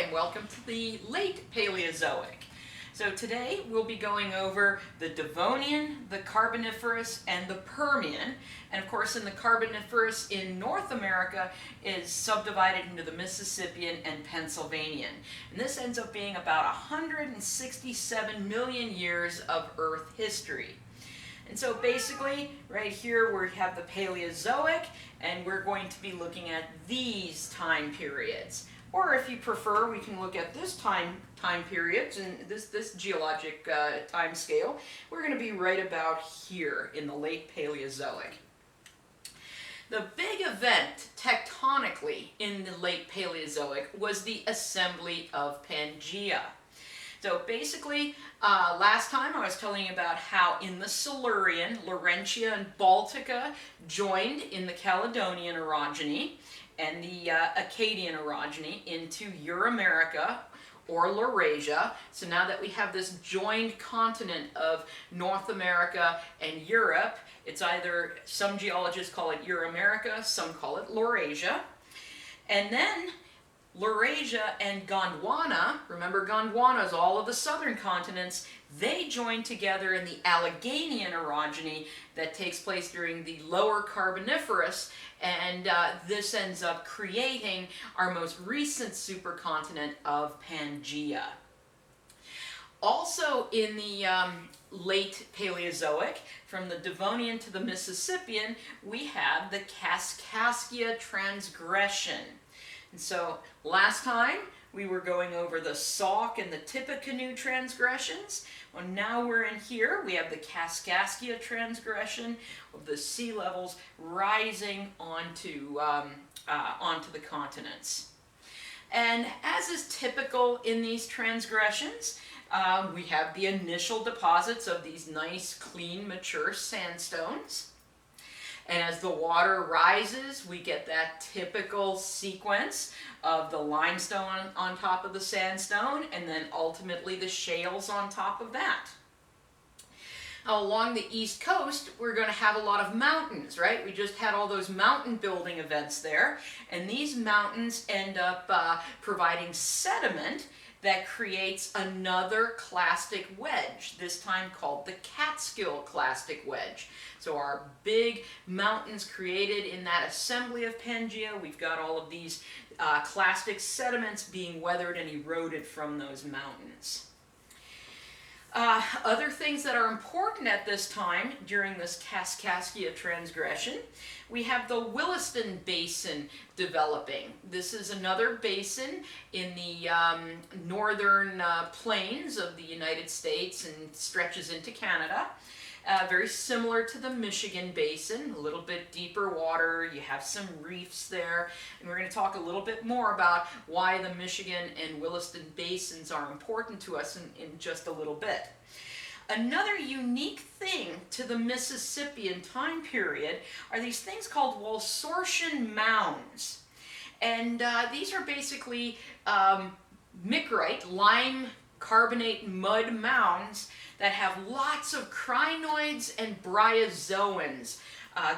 and welcome to the Late Paleozoic. So today we'll be going over the Devonian, the Carboniferous, and the Permian. And of course in the Carboniferous in North America is subdivided into the Mississippian and Pennsylvanian. And this ends up being about 167 million years of Earth history. And so basically, right here we have the Paleozoic, and we're going to be looking at these time periods. Or if you prefer, we can look at this time periods and this geologic time scale. We're going to be right about here in the Late Paleozoic. The big event tectonically in the Late Paleozoic was the assembly of Pangaea. So basically, last time I was telling you about how in the Silurian, Laurentia and Baltica joined in the Caledonian orogeny and the Akkadian orogeny into Euramerica or Laurasia. So now that we have this joined continent of North America and Europe, it's either, some geologists call it Euramerica, some call it Laurasia. And then Laurasia and Gondwana, remember Gondwana is all of the southern continents, they join together in the Alleghanian orogeny that takes place during the lower Carboniferous, and this ends up creating our most recent supercontinent of Pangaea. Also in the Late Paleozoic, from the Devonian to the Mississippian, we have the Kaskaskia Transgression. And so last time we were going over the Sauk and the Tippecanoe transgressions. Well, now we're in here. We have the Kaskaskia transgression of the sea levels rising onto the continents. And as is typical in these transgressions, we have the initial deposits of these nice, clean, mature sandstones. And as the water rises, we get that typical sequence of the limestone on top of the sandstone, and then ultimately the shales on top of that. Now, along the east coast, we're going to have a lot of mountains, right? We just had all those mountain building events there, and these mountains end up providing sediment that creates another clastic wedge, this time called the Catskill clastic wedge. So our big mountains created in that assembly of Pangaea, we've got all of these clastic sediments being weathered and eroded from those mountains. Other things that are important at this time during this Kaskaskia transgression, we have the Williston Basin developing. This is another basin in the northern plains of the United States and stretches into Canada. Very similar to the Michigan Basin, a little bit deeper water, you have some reefs there, and we're going to talk a little bit more about why the Michigan and Williston Basins are important to us in just a little bit. Another unique thing to the Mississippian time period are these things called Walsortian mounds. And these are basically micrite, lime carbonate mud mounds that have lots of crinoids and bryozoans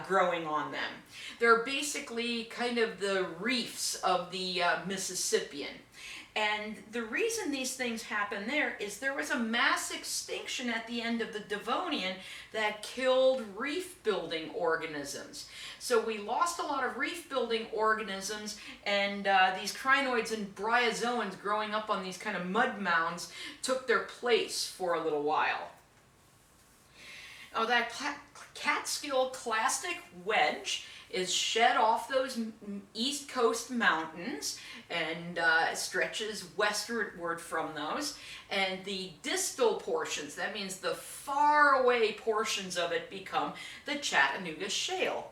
growing on them. They're basically kind of the reefs of the Mississippian. And the reason these things happen there is there was a mass extinction at the end of the Devonian that killed reef-building organisms. So we lost a lot of reef-building organisms, and these crinoids and bryozoans growing up on these kind of mud mounds took their place for a little while. Now that Catskill clastic wedge is shed off those east coast mountains and stretches westward from those, and the distal portions, that means the far away portions of it, become the Chattanooga Shale.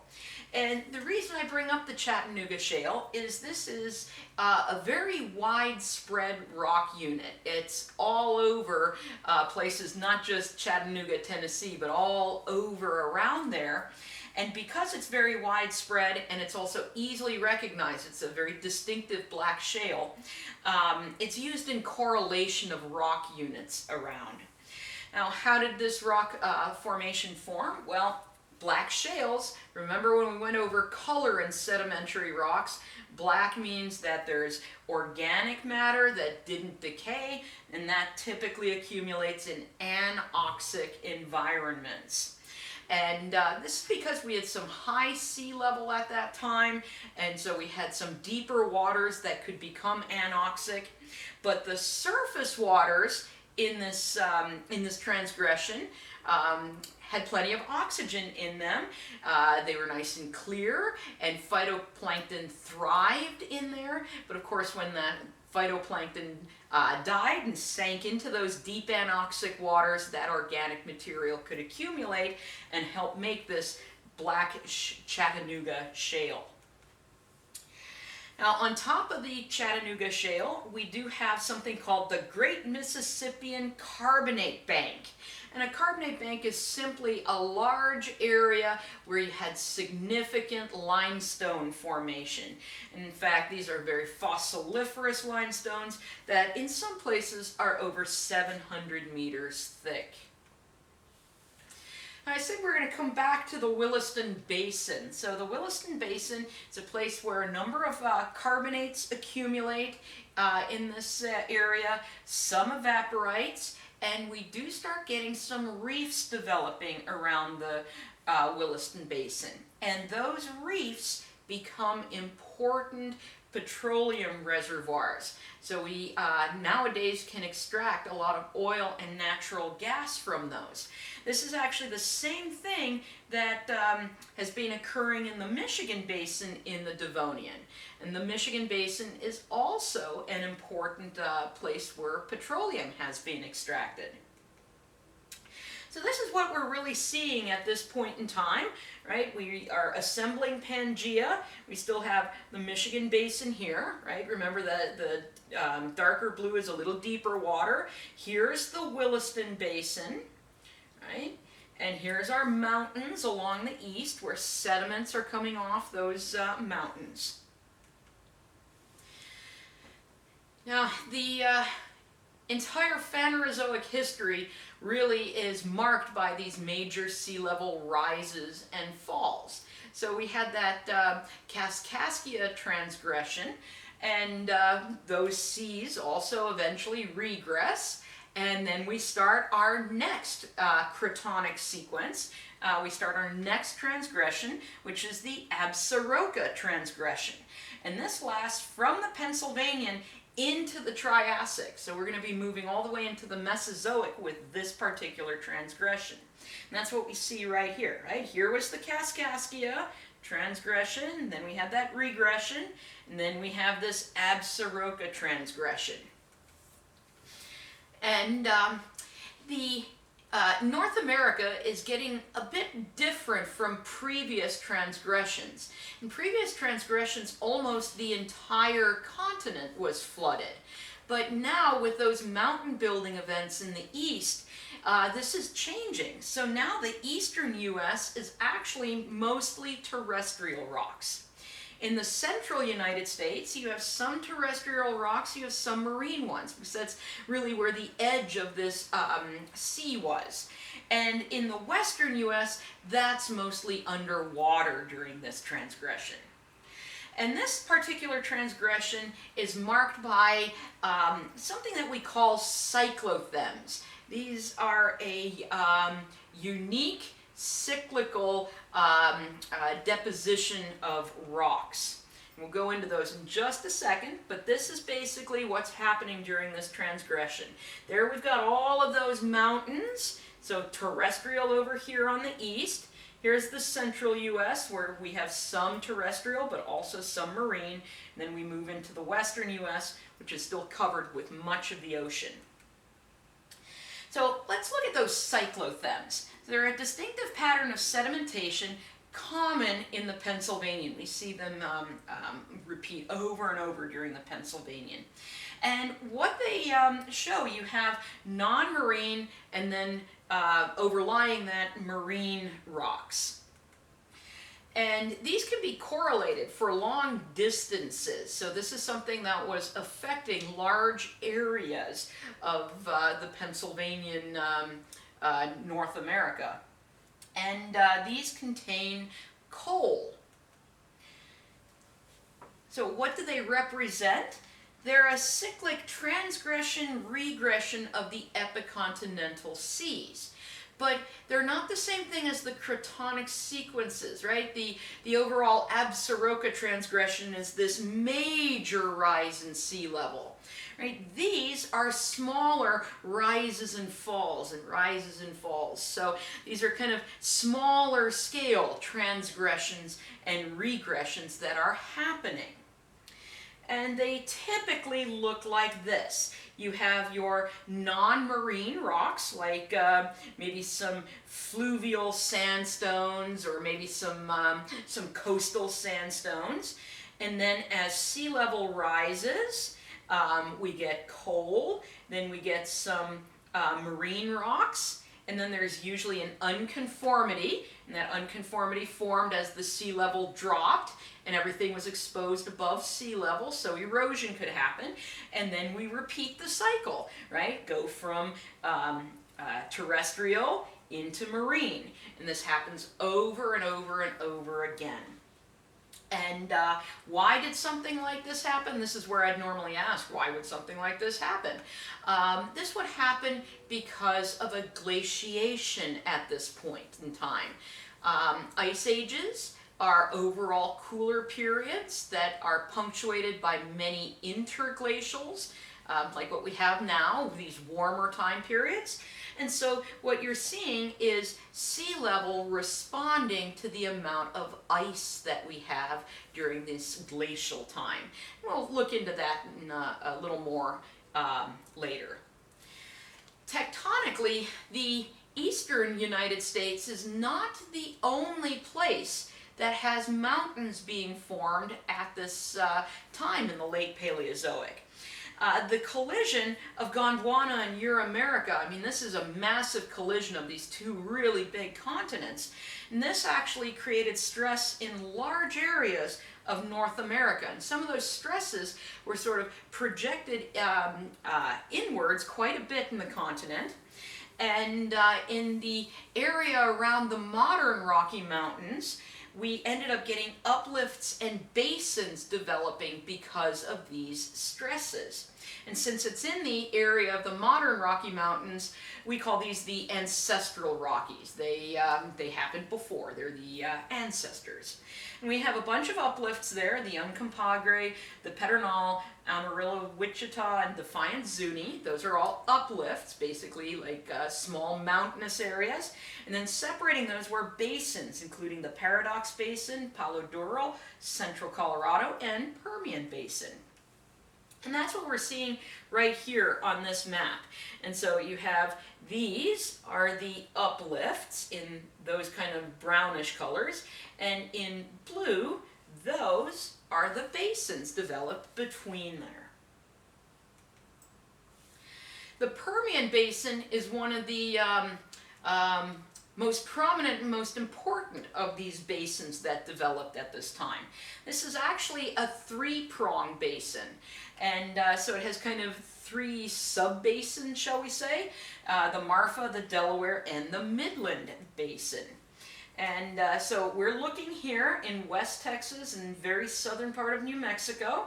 And the reason I bring up the Chattanooga Shale is this is a very widespread rock unit. It's all over places, not just Chattanooga, Tennessee, but all over around there. And because it's very widespread and it's also easily recognized, it's a very distinctive black shale, it's used in correlation of rock units around. Now, how did this rock formation form? Well, black shales, remember when we went over color in sedimentary rocks, black means that there's organic matter that didn't decay, and that typically accumulates in anoxic environments. And this is because we had some high sea level at that time, and so we had some deeper waters that could become anoxic. But the surface waters in this transgression had plenty of oxygen in them. They were nice and clear, and phytoplankton thrived in there. But of course, when the phytoplankton died and sank into those deep anoxic waters, that organic material could accumulate and help make this black Chattanooga Shale. Now, on top of the Chattanooga Shale, we do have something called the Great Mississippian Carbonate Bank. And a carbonate bank is simply a large area where you had significant limestone formation. And in fact, these are very fossiliferous limestones that in some places are over 700 meters thick. Now, I said we're going to come back to the Williston Basin. So the Williston Basin is a place where a number of carbonates accumulate in this area. Some evaporites, and we do start getting some reefs developing around the Williston Basin. And those reefs become important petroleum reservoirs. So we nowadays can extract a lot of oil and natural gas from those. This is actually the same thing that has been occurring in the Michigan Basin in the Devonian. And the Michigan Basin is also an important place where petroleum has been extracted. So this is what we're really seeing at this point in time, right? We are assembling Pangaea. We still have the Michigan Basin here, right? Remember that the darker blue is a little deeper water. Here's the Williston Basin, right? And here's our mountains along the east where sediments are coming off those mountains. Now, the entire Phanerozoic history really is marked by these major sea level rises and falls. So we had that Kaskaskia Transgression, and those seas also eventually regress, and then we start our next Protonic sequence. We start our next transgression, which is the Absaroka Transgression. And this lasts from the Pennsylvanian into the Triassic. So we're going to be moving all the way into the Mesozoic with this particular transgression. And that's what we see right here, right? Here was the Kaskaskia Transgression, then we had that regression, and then we have this Absaroka Transgression. And North America is getting a bit different from previous transgressions. In previous transgressions, almost the entire continent was flooded. But now, with those mountain building events in the east, this is changing. So now the eastern U.S. is actually mostly terrestrial rocks. In the central United States, you have some terrestrial rocks, you have some marine ones, because that's really where the edge of this sea was. And in the western U.S., that's mostly underwater during this transgression. And this particular transgression is marked by something that we call cyclothems. These are a unique cyclical deposition of rocks. We'll go into those in just a second, but this is basically what's happening during this transgression. There we've got all of those mountains, so terrestrial over here on the east. Here's the central U.S. where we have some terrestrial but also some marine. And then we move into the western U.S., which is still covered with much of the ocean. So let's look at those cyclothems. They're a distinctive pattern of sedimentation common in the Pennsylvanian. We see them repeat over and over during the Pennsylvanian. And what they show, you have non-marine and then overlying that marine rocks. And these can be correlated for long distances. So this is something that was affecting large areas of the Pennsylvanian North America. And these contain coal. So what do they represent? They're a cyclic transgression-regression of the epicontinental seas. But they're not the same thing as the Protonic sequences, right? The overall Absaroka transgression is this major rise in sea level, right? These are smaller rises and falls and rises and falls. So these are kind of smaller scale transgressions and regressions that are happening. And they typically look like this. You have your non-marine rocks, like maybe some fluvial sandstones or maybe some coastal sandstones. And then as sea level rises, we get coal, then we get some marine rocks, and then there's usually an unconformity, and that unconformity formed as the sea level dropped and everything was exposed above sea level, so erosion could happen, and then we repeat the cycle, right? Go from terrestrial into marine, and this happens over and over and over again. And why did something like this happen? This is where I'd normally ask, why would something like this happen? This would happen because of a glaciation at this point in time. Ice ages are overall cooler periods that are punctuated by many interglacials, like what we have now, these warmer time periods. And so what you're seeing is sea level responding to the amount of ice that we have during this glacial time. We'll look into that in a little more later. Tectonically, the eastern United States is not the only place that has mountains being formed at this time in the late Paleozoic. The collision of Gondwana and Euramerica, I mean, this is a massive collision of these two really big continents. And this actually created stress in large areas of North America. And some of those stresses were sort of projected inwards quite a bit in the continent. And in the area around the modern Rocky Mountains, we ended up getting uplifts and basins developing because of these stresses. And since it's in the area of the modern Rocky Mountains, we call these the ancestral Rockies. They happened before. They're the ancestors. And we have a bunch of uplifts there, the Uncompahgre, the Pedernal, Amarillo, Wichita, and Defiant Zuni. Those are all uplifts, basically like small mountainous areas. And then separating those were basins, including the Paradox Basin, Palo Duro, Central Colorado, and Permian Basin. And that's what we're seeing right here on this map. And so you have, these are the uplifts in those kind of brownish colors, and in blue, those are the basins developed between there. The Permian Basin is one of the most prominent and most important of these basins that developed at this time. This is actually a three-pronged basin, and so it has kind of three sub-basins, shall we say, the Marfa, the Delaware, and the Midland Basin. And so we're looking here in West Texas and very southern part of New Mexico,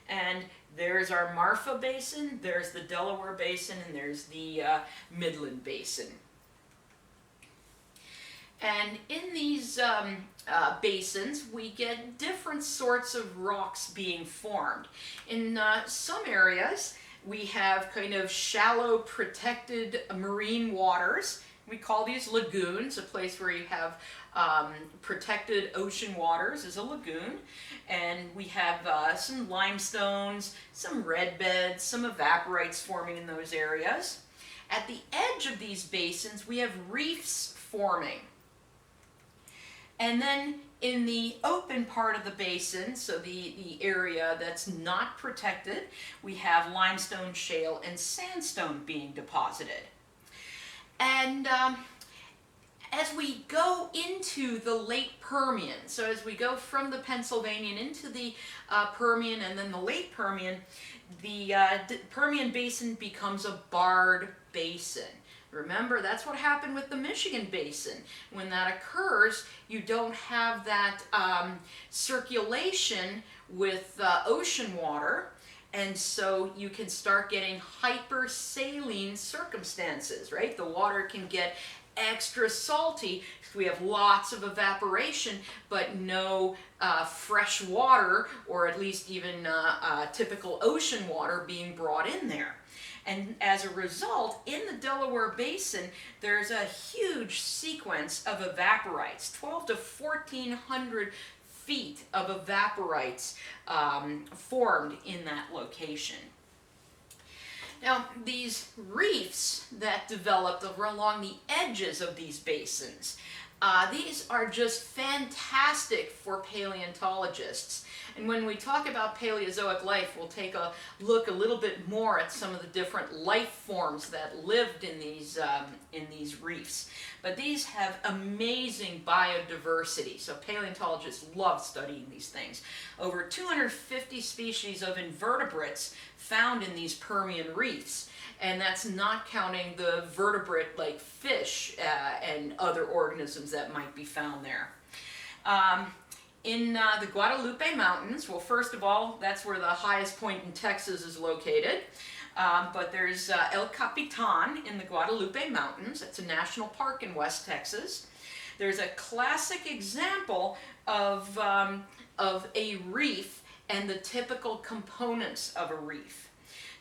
and there's our Marfa Basin, there's the Delaware Basin, and there's the Midland Basin. And in these basins, we get different sorts of rocks being formed. In some areas, we have kind of shallow, protected marine waters. We call these lagoons. A place where you have protected ocean waters is a lagoon. And we have some limestones, some red beds, some evaporites forming in those areas. At the edge of these basins, we have reefs forming. And then in the open part of the basin, so the area that's not protected, we have limestone, shale, and sandstone being deposited. And as we go into the late Permian, so as we go from the Pennsylvanian into the Permian and then the late Permian, the Permian Basin becomes a barred basin. Remember, that's what happened with the Michigan Basin. When that occurs, you don't have that circulation with ocean water, and so you can start getting hypersaline circumstances, right? The water can get extra salty because we have lots of evaporation, but no fresh water, or at least even typical ocean water being brought in there. And as a result, in the Delaware Basin, there's a huge sequence of evaporites, 12 to 1,400 feet of evaporites formed in that location. Now, these reefs that developed along the edges of these basins, these are just fantastic for paleontologists. And when we talk about Paleozoic life, we'll take a look a little bit more at some of the different life forms that lived in these reefs. But these have amazing biodiversity, so paleontologists love studying these things. Over 250 species of invertebrates found in these Permian reefs. And that's not counting the vertebrate like fish and other organisms that might be found there. In the Guadalupe Mountains, well, first of all, that's where the highest point in Texas is located. But there's El Capitan in the Guadalupe Mountains. It's a national park in West Texas. There's a classic example of a reef and the typical components of a reef.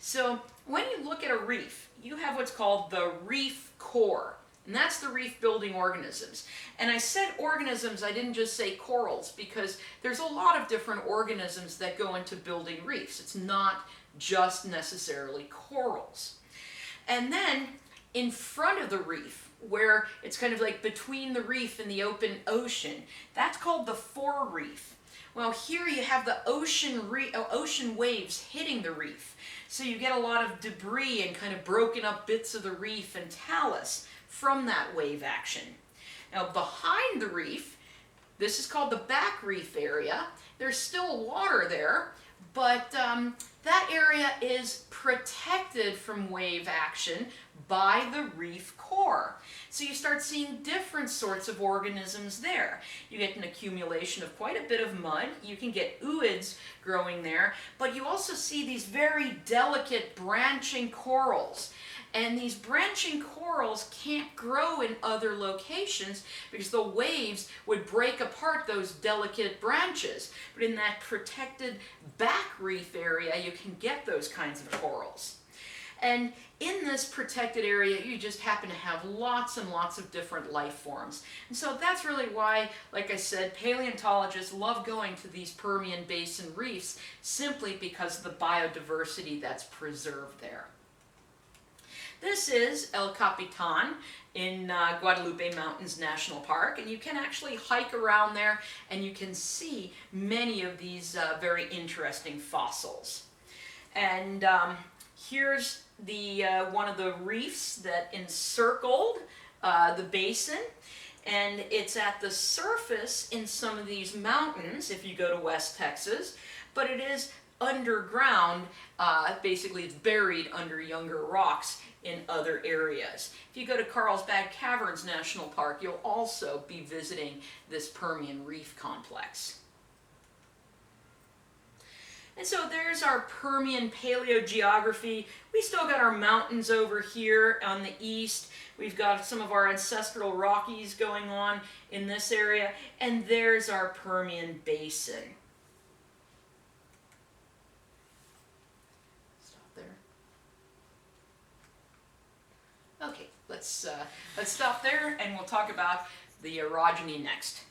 So when you look at a reef, you have what's called the reef core. And that's the reef building organisms. And I said organisms, I didn't just say corals, because there's a lot of different organisms that go into building reefs. It's not just necessarily corals. And then in front of the reef, where it's kind of like between the reef and the open ocean, that's called the forereef. Well, here you have the ocean waves hitting the reef. So you get a lot of debris and kind of broken up bits of the reef and talus from that wave action. Now behind the reef, this is called the back reef area. There's still water there, but that area is protected from wave action by the reef core. So you start seeing different sorts of organisms there. You get an accumulation of quite a bit of mud. You can get ooids growing there, but you also see these very delicate branching corals. And these branching corals can't grow in other locations because the waves would break apart those delicate branches. But in that protected back reef area, you can get those kinds of corals. And in this protected area, you just happen to have lots and lots of different life forms. And so that's really why, like I said, paleontologists love going to these Permian Basin reefs, simply because of the biodiversity that's preserved there. This is El Capitan in Guadalupe Mountains National Park, and you can actually hike around there and you can see many of these very interesting fossils. And here's the one of the reefs that encircled the basin, and it's at the surface in some of these mountains if you go to West Texas, but it is underground. Basically it's buried under younger rocks in other areas. If you go to Carlsbad Caverns National Park, you'll also be visiting this Permian reef complex. And so there's our Permian paleogeography. We still got our mountains over here on the east. We've got some of our ancestral Rockies going on in this area, and there's our Permian Basin. Okay, let's stop there and we'll talk about the orogeny next.